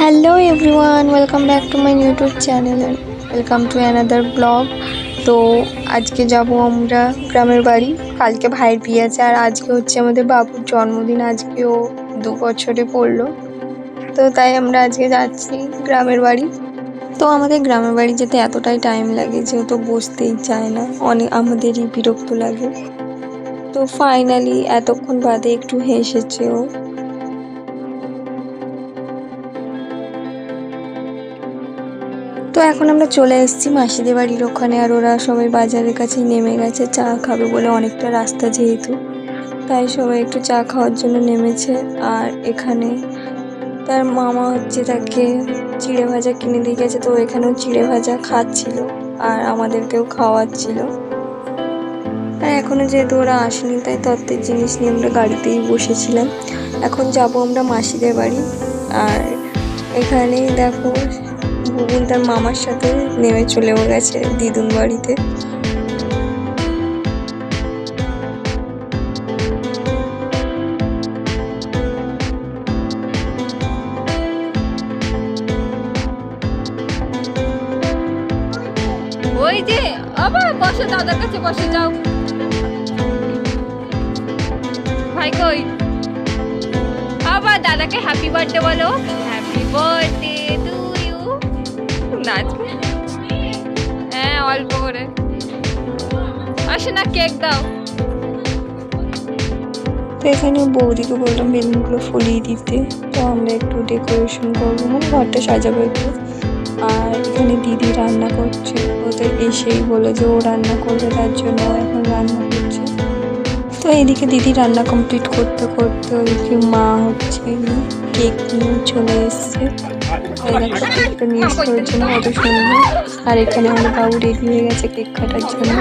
Hello everyone, welcome back to my YouTube channel and welcome to another vlog. তো আজকে যাব আমরা গ্রামের বাড়ি। কালকে ভাইয়ের বিয়ে আছে আর আজকে হচ্ছে আমাদের বাবুর জন্মদিন। আজকেও 2 বছরে পড়লো, তো তাই আমরা আজকে যাচ্ছি গ্রামের বাড়ি। তো আমাদের গ্রামের বাড়ি যেতে এতটাই টাইম লাগে যেহেতু বসতেই চায় না, অনেক আমাদেরই বিরক্ত লাগে। তো ফাইনালি এতক্ষণ বাদে একটু হেসেছে ও। তো এখন আমরা চলে এসেছি মাসিদের বাড়ির ওখানে, আর ওরা সবাই বাজারের কাছেই নেমে গেছে চা খাবে বলে, অনেকটা রাস্তা যেহেতু, তাই সবাই একটু চা খাওয়ার জন্য নেমেছে। আর এখানে তার মামা হচ্ছে তাকে চিড়ে ভাজা কিনে দিয়ে গেছে, তো এখানেও চিড়ে ভাজা খাচ্ছিল আর আমাদেরকেও খাওয়াচ্ছিল। আর এখনও যেহেতু ওরা আসেনি তাই তত্ত্বের জিনিস নিয়ে আমরা গাড়িতেই বসেছিলাম। এখন যাব আমরা মাসিদের বাড়ি। আর এখানে দেখো বুবুন তার মামার সাথে নেমে চলেও গেছে দিদুন বাড়িতে। ওই যে আবার বসে, দাদার কাছে বসে যাও। ভাই কই? আবার দাদাকে হ্যাপি বার্থডে বলো। Happy birthday to you. নাচবে? হ্যাঁ, অল্প করে। আসে না, কেক দাও। তো এখানে বৌদিকে বললাম বেলুনগুলো ফুলিয়ে দিতে, তো আমরা একটু ডেকোরেশন করবো, মানে ঘরটা সাজাবো একটু। আর এখানে দিদি রান্না করছে, ওদের এসেই বলে যে ও রান্না করবে, তার জন্য এখন রান্না করছে। তো এইদিকে দিদি রান্না কমপ্লিট করতে করতে ওইদিকে মা হচ্ছে কেক নিয়ে চলে এসছে। কেকটা নিয়ে আসার জন্য কত সুন্দর। আর এখানে আমাদের বাবু রেডি হয়ে গেছে কেক কাটার জন্য।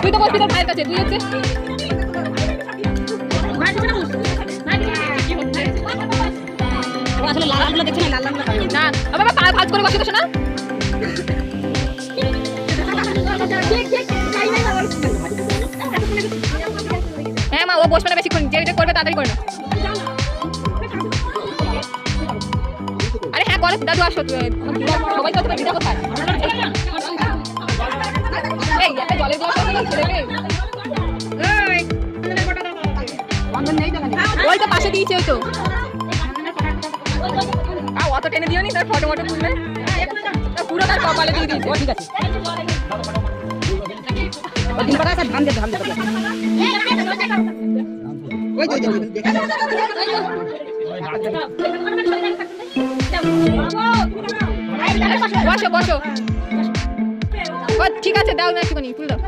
তুই তো বলবি তোর ভাইয়ের কাছে, তুই হচ্ছে আসলে লাল লালগুলো দেখছি না, লাল লালগুলো না বাবা, পা ভাঁজ করে বসে তো শোনা। হ্যাঁ মা, ও বসবে না বেশিক্ষণ, যে করবে তাড়াতাড়ি করে না। আরে হ্যাঁ বলে দাদু আসো, সবাই তো দিদা কোথায়? এই একটা জলের গ্লাস আছে না ছেলেকে, ওই তো পাশে দিয়েছে, ওই তো অত টেনে দিও নি, তার ফটো ফটো তুলবে পুরো, তার কপালে দিয়ে দিয়েছে। ঠিক আছে, বসো বসো। ঠিক আছে, দাও না একটুখানি ফুল দাও।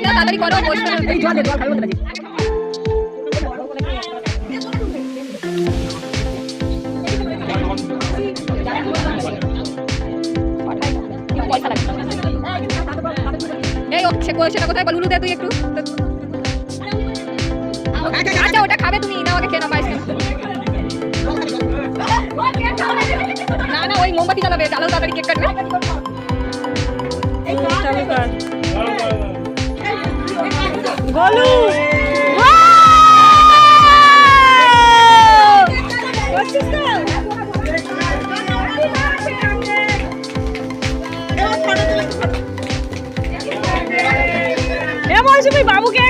তাড়াতাড়ি করো, এই সে সেটা কোথায় বল, উলু দে তুই একটু। আচ্ছা ওটা খাবে তুমি, না ওকে খেয়ে নাও। না না, ওই মোমবাতি জ্বালাবে, জ্বালাও তাড়াতাড়ি, কেক কাটবে। বলু বাবুকে।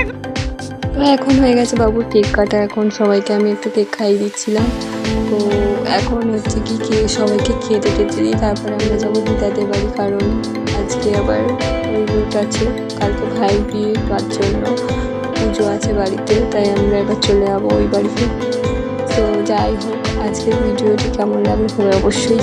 এখন হয়ে গেছে বাবুর কেক কাটা, এখন সবাইকে আমি একটু কেক খাইয়ে দিচ্ছিলাম। তো এখন হচ্ছে কি সবাইকে খেতে টেতে দিই, তারপরে আমরা যাবো দিদাদের বাড়ি, কারণ আজকে আবার ওই রুট আছে, কালকে ভাই বিয়ে, তার জন্য পুজো আছে বাড়িতে, তাই আমরা এবার চলে যাবো ওই বাড়িতে। তো যাই হোক, আজকের ভিডিওটি কেমন লাগবে অবশ্যই